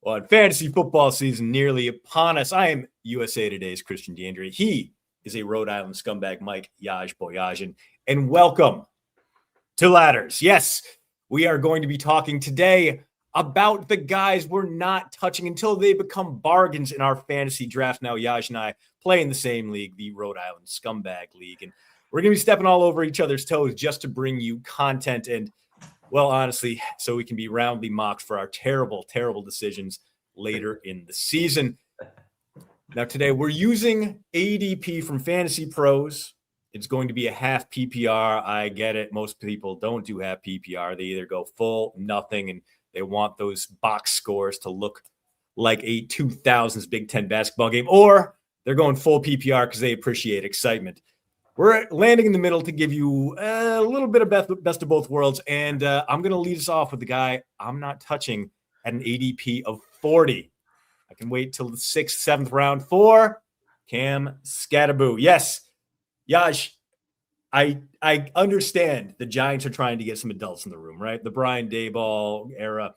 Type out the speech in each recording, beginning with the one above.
Well, fantasy football season nearly upon us. I am USA Today's Christian DeAndre. He is a Rhode Island scumbag, Mike Yaj Boyajian. And welcome to Ladders. Yes, we are going to be talking today about the guys we're not touching until they become bargains in our fantasy draft. Now, Yaj and I play in the same league, the Rhode Island Scumbag League. And we're going to be stepping all over each other's toes just to bring you content and, well, honestly, so we can be roundly mocked for our terrible, terrible decisions later in the season. Now, today we're using ADP from Fantasy Pros. It's going to be a half PPR. I get it. Most people don't do half PPR. They either go full, nothing, and they want those box scores to look like a 2000s Big Ten basketball game, or they're going full PPR because they appreciate excitement. We're landing in the middle to give you a little bit of best of both worlds, and I'm going to lead us off with the guy I'm not touching at an ADP of 40. I can wait till the 6th, 7th round for Cam Skattebo. Yes, Yaj, I understand the Giants are trying to get some adults in the room, right? The Brian Daboll era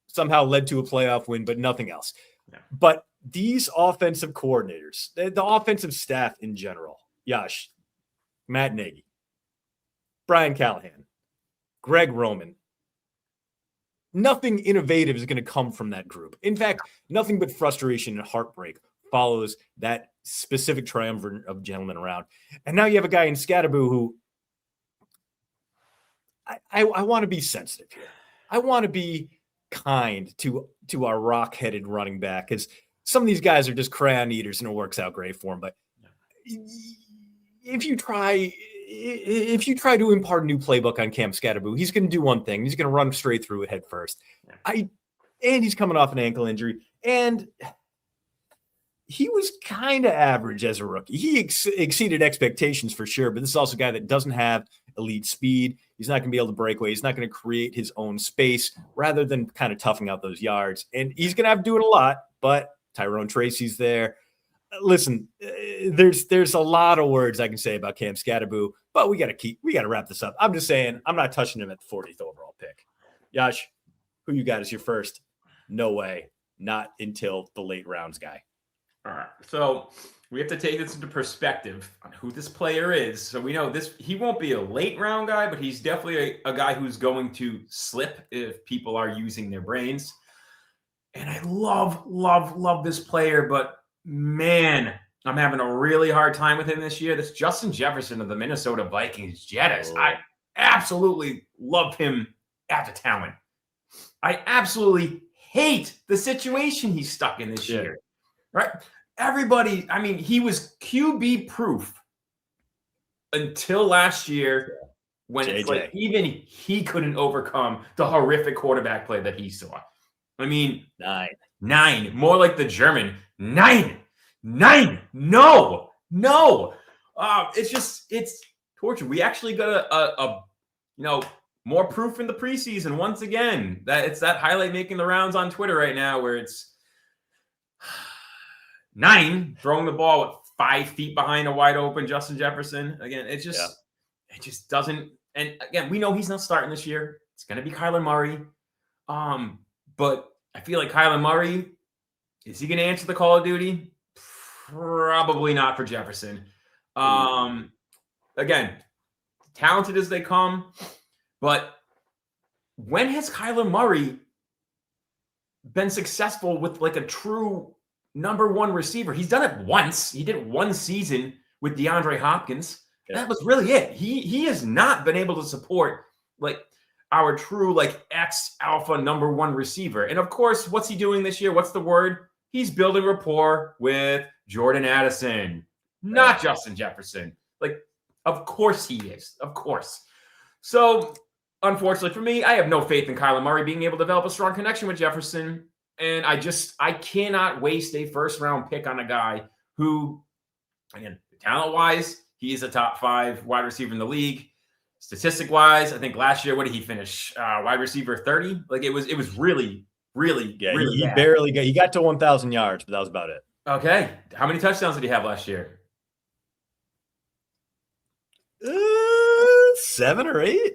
somehow led to a playoff win, but nothing else. Yeah. But these offensive coordinators, the offensive staff in general, Yaj, Matt Nagy, Brian Callahan, Greg Roman, nothing innovative is going to come from that group. In fact, nothing but frustration and heartbreak follows that specific triumvirate of gentlemen around. And now you have a guy in Skattebo who I want to be sensitive here. I want to be kind to our rock-headed running back, because some of these guys are just crayon eaters and it works out great for them. But if you try to impart a new playbook on Cam Skattebo, he's going to do one thing. He's going to run straight through it head first. And he's coming off an ankle injury, and he was kind of average as a rookie. He exceeded expectations for sure, but this is also a guy that doesn't have elite speed. He's not going to be able to break away. He's not going to create his own space rather than kind of toughing out those yards. And he's going to have to do it a lot, but Tyrone Tracy's there. Listen, there's a lot of words I can say about Cam Skattebo, but we got to wrap this up. I'm just saying, I'm not touching him at the 40th overall pick. Yash, who you got as your first? No way. Not until the late rounds guy. All right. So we have to take this into perspective on who this player is. So we know he won't be a late round guy, but he's definitely a guy who's going to slip if people are using their brains. And I love this player, but man, I'm having a really hard time with him this year. This Justin Jefferson of the Minnesota Vikings Jettas. I absolutely love him as a talent. I absolutely hate the situation he's stuck in this year. Right? Everybody, I mean, he was QB proof until last year when it's like even he couldn't overcome the horrific quarterback play that he saw. I mean, nine, more like the German, nine. No. It's torture. We actually got a more proof in the preseason once again that it's that highlight making the rounds on Twitter right now where it's 9 throwing the ball with 5 feet behind a wide open Justin Jefferson. Again, it just doesn't. And again, we know he's not starting this year. It's going to be Kyler Murray. But I feel like Kyler Murray, is he going to answer the call of duty? Probably not for Jefferson. Again, talented as they come, but when has Kyler Murray been successful with like a true number one receiver? He's done it once. He did it one season with DeAndre Hopkins. Yeah. That was really it. He has not been able to support like our true like X alpha number one receiver. And of course, what's he doing this year? What's the word? He's building rapport with Jordan Addison, not Justin Jefferson. Like, of course he is. Of course. So, unfortunately for me, I have no faith in Kyler Murray being able to develop a strong connection with Jefferson. And I cannot waste a first-round pick on a guy who, again, talent-wise, he is a top 5 wide receiver in the league. Statistic-wise, I think last year, what did he finish? Wide receiver 30? Like, it was really really bad. He got to 1,000 yards, but that was about it. Okay. How many touchdowns did he have last year? 7 or 8.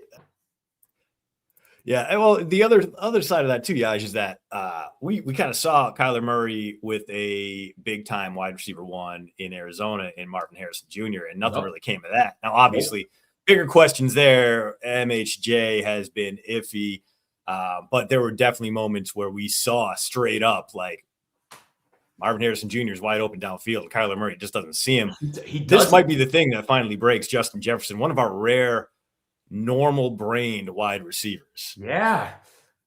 Yeah, well, the other side of that too, Yaj, is that we kind of saw Kyler Murray with a big time wide receiver one in Arizona in Marvin Harrison Jr. and nothing Nope. really came of that. Now, obviously, bigger questions there. MHJ has been iffy, but there were definitely moments where we saw straight up like Marvin Harrison Jr. is wide open downfield. Kyler Murray just doesn't see him. This might be the thing that finally breaks Justin Jefferson, one of our rare normal brained wide receivers. Yeah.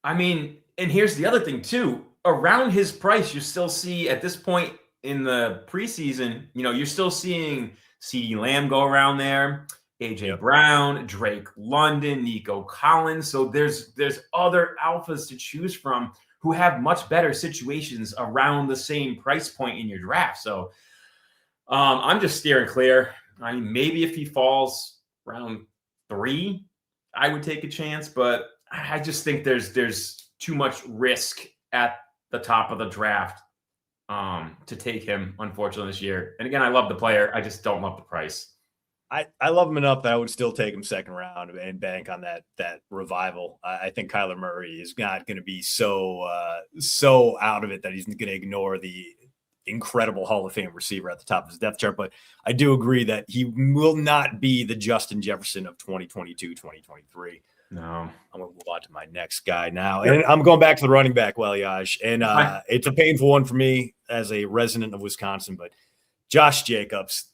I mean, and here's the other thing too. Around his price, you still see at this point in the preseason, you're still seeing CeeDee Lamb go around there, AJ Brown, Drake London, Nico Collins. So there's other alphas to choose from who have much better situations around the same price point in your draft. So I'm just steering clear. I mean, maybe if he falls around 3, I would take a chance, but I just think there's too much risk at the top of the draft to take him, unfortunately, this year. And again, I love the player. I just don't love the price. I love him enough that I would still take him second round and bank on that revival. I think Kyler Murray is not going to be so out of it that he's going to ignore the incredible Hall of Fame receiver at the top of his depth chart. But I do agree that he will not be the Justin Jefferson of 2022, 2023. No. I'm going to move on to my next guy now. And I'm going back to the running back, Yash. And it's a painful one for me as a resident of Wisconsin, but Josh Jacobs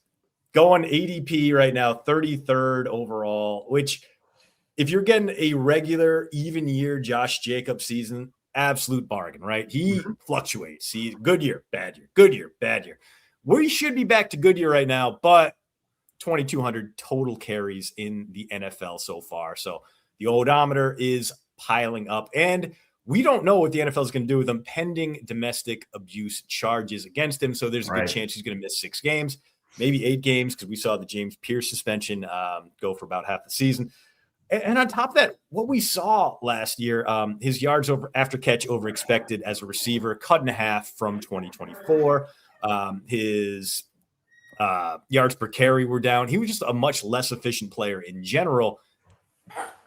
going ADP right now, 33rd overall, which if you're getting a regular even year Josh Jacobs season, absolute bargain, right? He fluctuates. Good year, bad year, good year, bad year. We should be back to good year right now, but 2,200 total carries in the NFL so far. So the odometer is piling up, and we don't know what the NFL is going to do with him pending domestic abuse charges against him. So there's a good chance he's going to miss 6 games, maybe 8 games, because we saw the James Pierce suspension go for about half the season. And on top of that, what we saw last year, his yards after catch over expected as a receiver, cut in half from 2024. His yards per carry were down. He was just a much less efficient player in general.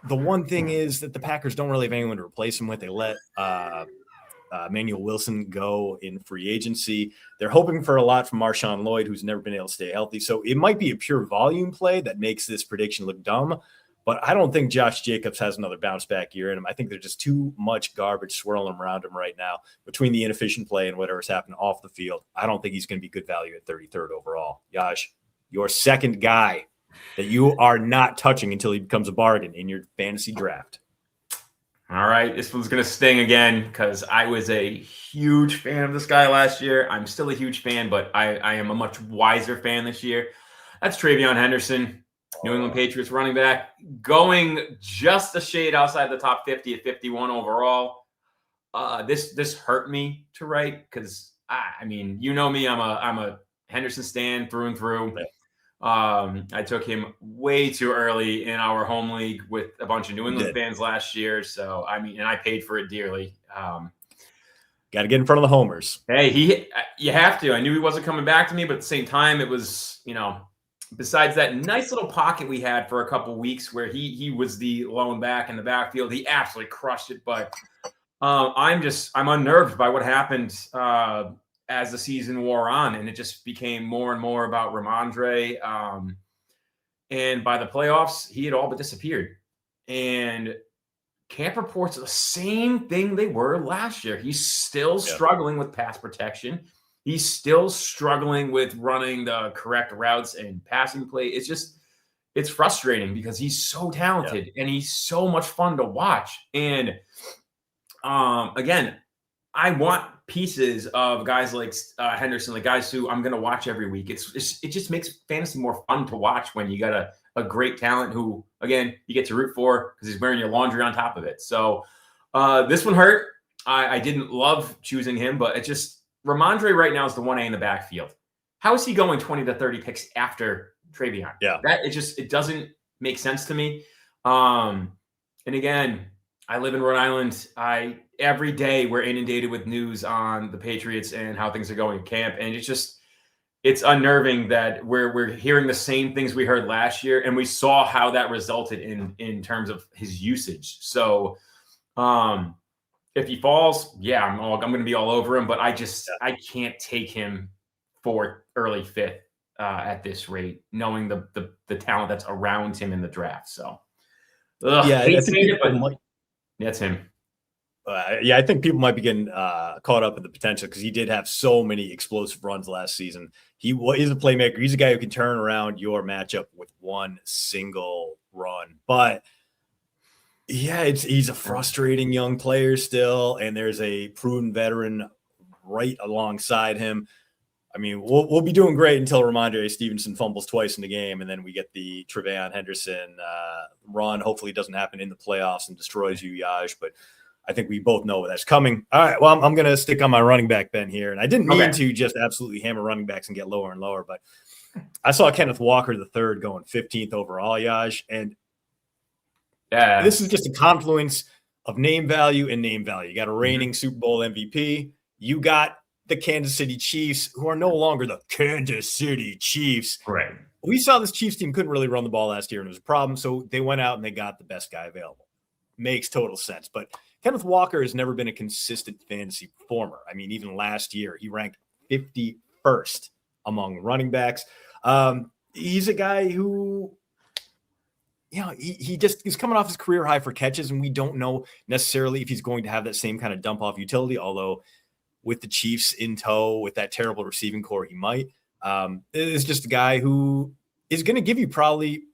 The one thing is that the Packers don't really have anyone to replace him with. They let Emmanuel Wilson go in free agency. They're hoping for a lot from Marshawn Lloyd, who's never been able to stay healthy. So it might be a pure volume play that makes this prediction look dumb. But I don't think Josh Jacobs has another bounce back year in him. I think there's just too much garbage swirling around him right now between the inefficient play and whatever's happening off the field. I don't think he's going to be good value at 33rd overall. Yash, your second guy that you are not touching until he becomes a bargain in your fantasy draft. All right. This one's going to sting again because I was a huge fan of this guy last year. I'm still a huge fan, but I am a much wiser fan this year. That's TreVeyon Henderson. New England Patriots running back, going just a shade outside the top 50 at 51 overall. This hurt me to write because I mean, you know me, I'm a Henderson stan through and through. I took him way too early in our home league with a bunch of New England fans last year. So I mean, and I paid for it dearly. Got to get in front of the homers. Hey, you have to. I knew he wasn't coming back to me, but at the same time, it was, besides that nice little pocket we had for a couple of weeks where he was the lone back in the backfield, he absolutely crushed it. But I'm unnerved by what happened as the season wore on, and it just became more and more about Ramondre. And by the playoffs, he had all but disappeared. And camp reports are the same thing they were last year. He's still struggling with pass protection. He's still struggling with running the correct routes and passing play. It's frustrating because he's so talented and he's so much fun to watch. And again, I want pieces of guys like Henderson, like guys who I'm going to watch every week. It just makes fantasy more fun to watch when you got a great talent who, again, you get to root for because he's wearing your laundry on top of it. So this one hurt. I didn't love choosing him, but Ramondre right now is the 1A in the backfield. How is he going 20 to 30 picks after TreVeyon? Yeah. It doesn't make sense to me. And again, I live in Rhode Island. Every day we're inundated with news on the Patriots and how things are going at camp. And it's unnerving that we're hearing the same things we heard last year. And we saw how that resulted in terms of his usage. So If he falls, yeah, I'm going to be all over him. But I can't take him for early fifth at this rate, knowing the talent that's around him in the draft. So, I think that's him. I think people might be getting caught up in the potential because he did have so many explosive runs last season. He is a playmaker. He's a guy who can turn around your matchup with one single run. But yeah, he's a frustrating young player still, and there's a proven veteran right alongside him. I mean, we'll be doing great until Ramondre Stevenson fumbles twice in the game, and then we get the Tre'Veon Henderson run. Hopefully, it doesn't happen in the playoffs and destroys you, Yaj. But I think we both know that's coming. All right, well, I'm going to stick on my running back Ben here, and I didn't mean to just absolutely hammer running backs and get lower and lower, but I saw Kenneth Walker III going 15th overall, Yaj, and this is just a confluence of name value and name value. You got a reigning Super Bowl MVP. You got the Kansas City Chiefs, who are no longer the Kansas City Chiefs. Right. We saw this Chiefs team couldn't really run the ball last year, and it was a problem. So they went out and they got the best guy available. Makes total sense. But Kenneth Walker has never been a consistent fantasy performer. I mean, even last year, he ranked 51st among running backs. He's a guy who, he's coming off his career high for catches, and we don't know necessarily if he's going to have that same kind of dump off utility, although with the Chiefs in tow, with that terrible receiving core, he might. It's just a guy who is going to give you probably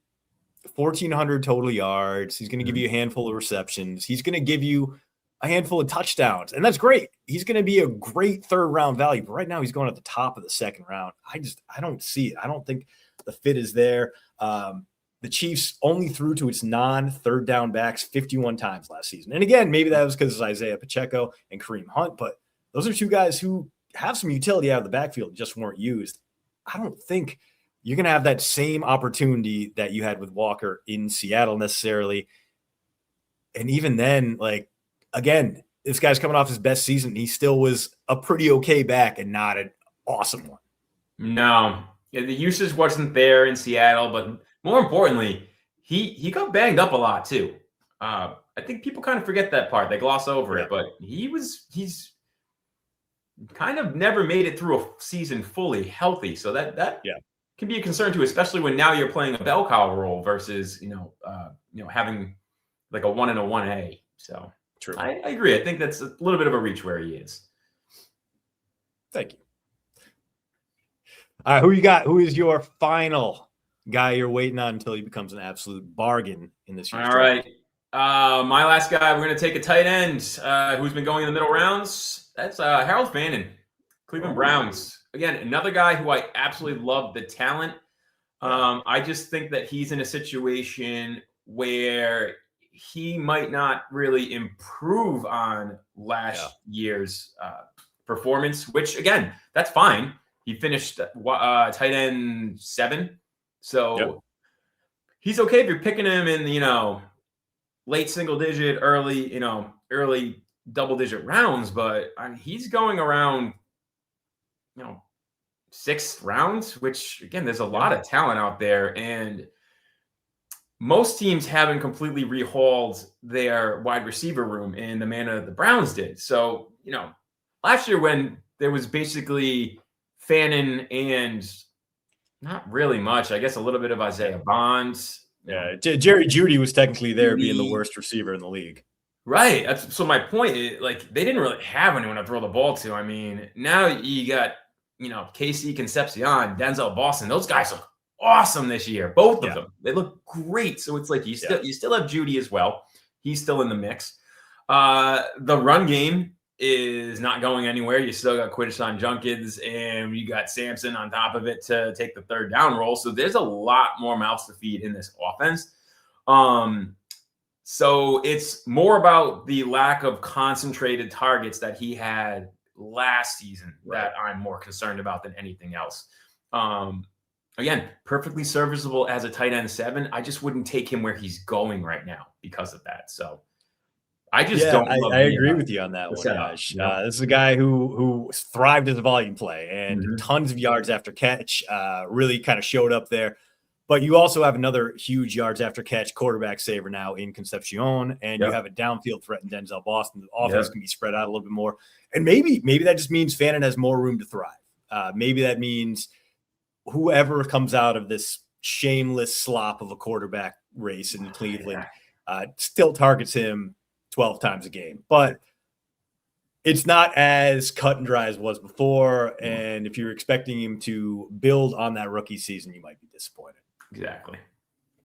1,400 total yards. He's going to give you a handful of receptions. He's going to give you a handful of touchdowns, and that's great. He's going to be a great third-round value, but right now he's going at the top of the second round. I don't see it. I don't think the fit is there. The Chiefs only threw to its non-third down backs 51 times last season. And again, maybe that was because of Isaiah Pacheco and Kareem Hunt, but those are two guys who have some utility out of the backfield, just weren't used. I don't think you're going to have that same opportunity that you had with Walker in Seattle necessarily. And even then, again, this guy's coming off his best season. He still was a pretty okay back and not an awesome one. No, the usage wasn't there in Seattle, but more importantly, he got banged up a lot too. I think people kind of forget that part. They gloss over it, but he's kind of never made it through a season fully healthy. So that can be a concern too, especially when now you're playing a bell cow role versus, having like a 1 and a 1A. So true. I agree. I think that's a little bit of a reach where he is. Thank you. All right. Who you got? Who is your final guy you're waiting on until he becomes an absolute bargain in this year? All right. My last guy, we're going to take a tight end who's been going in the middle rounds. That's Harold Fannin, Cleveland Browns. Again, another guy who I absolutely love the talent. I just think that he's in a situation where he might not really improve on last year's performance, which, again, that's fine. He finished tight end 7. So he's okay if you're picking him in, late single digit, early double digit rounds, but he's going around, 6th rounds, which again, there's a lot of talent out there, and most teams haven't completely rehauled their wide receiver room in the manner the Browns did. So, last year when there was basically Fannin and not really much, I guess a little bit of Isaiah Bonds. Yeah, Jerry Jeudy was technically there being the worst receiver in the league. Right. So my point is, they didn't really have anyone to throw the ball to. I mean, now you got, KC Concepcion, Denzel Boston. Those guys look awesome this year. Both of them. They look great. So it's like you still have Jeudy as well. He's still in the mix. The run game is not going anywhere. You still got Quinshon Judkins, and you got Sampson on top of it to take the third down role. So there's a lot more mouths to feed in this offense. So it's more about the lack of concentrated targets that he had last season that I'm more concerned about than anything else. Again, perfectly serviceable as a tight end 7. I just wouldn't take him where he's going right now because of that. So I just don't. I agree with you on that one. This is a guy who thrived as a volume play and tons of yards after catch. Really kind of showed up there. But you also have another huge yards after catch quarterback saver now in Concepcion, and you have a downfield threat in Denzel Boston. The offense can be spread out a little bit more. And maybe that just means Fannin has more room to thrive. Maybe that means whoever comes out of this shameless slop of a quarterback race in Cleveland still targets him 12 times a game. But it's not as cut and dry as it was before. And if you're expecting him to build on that rookie season, you might be disappointed. Exactly.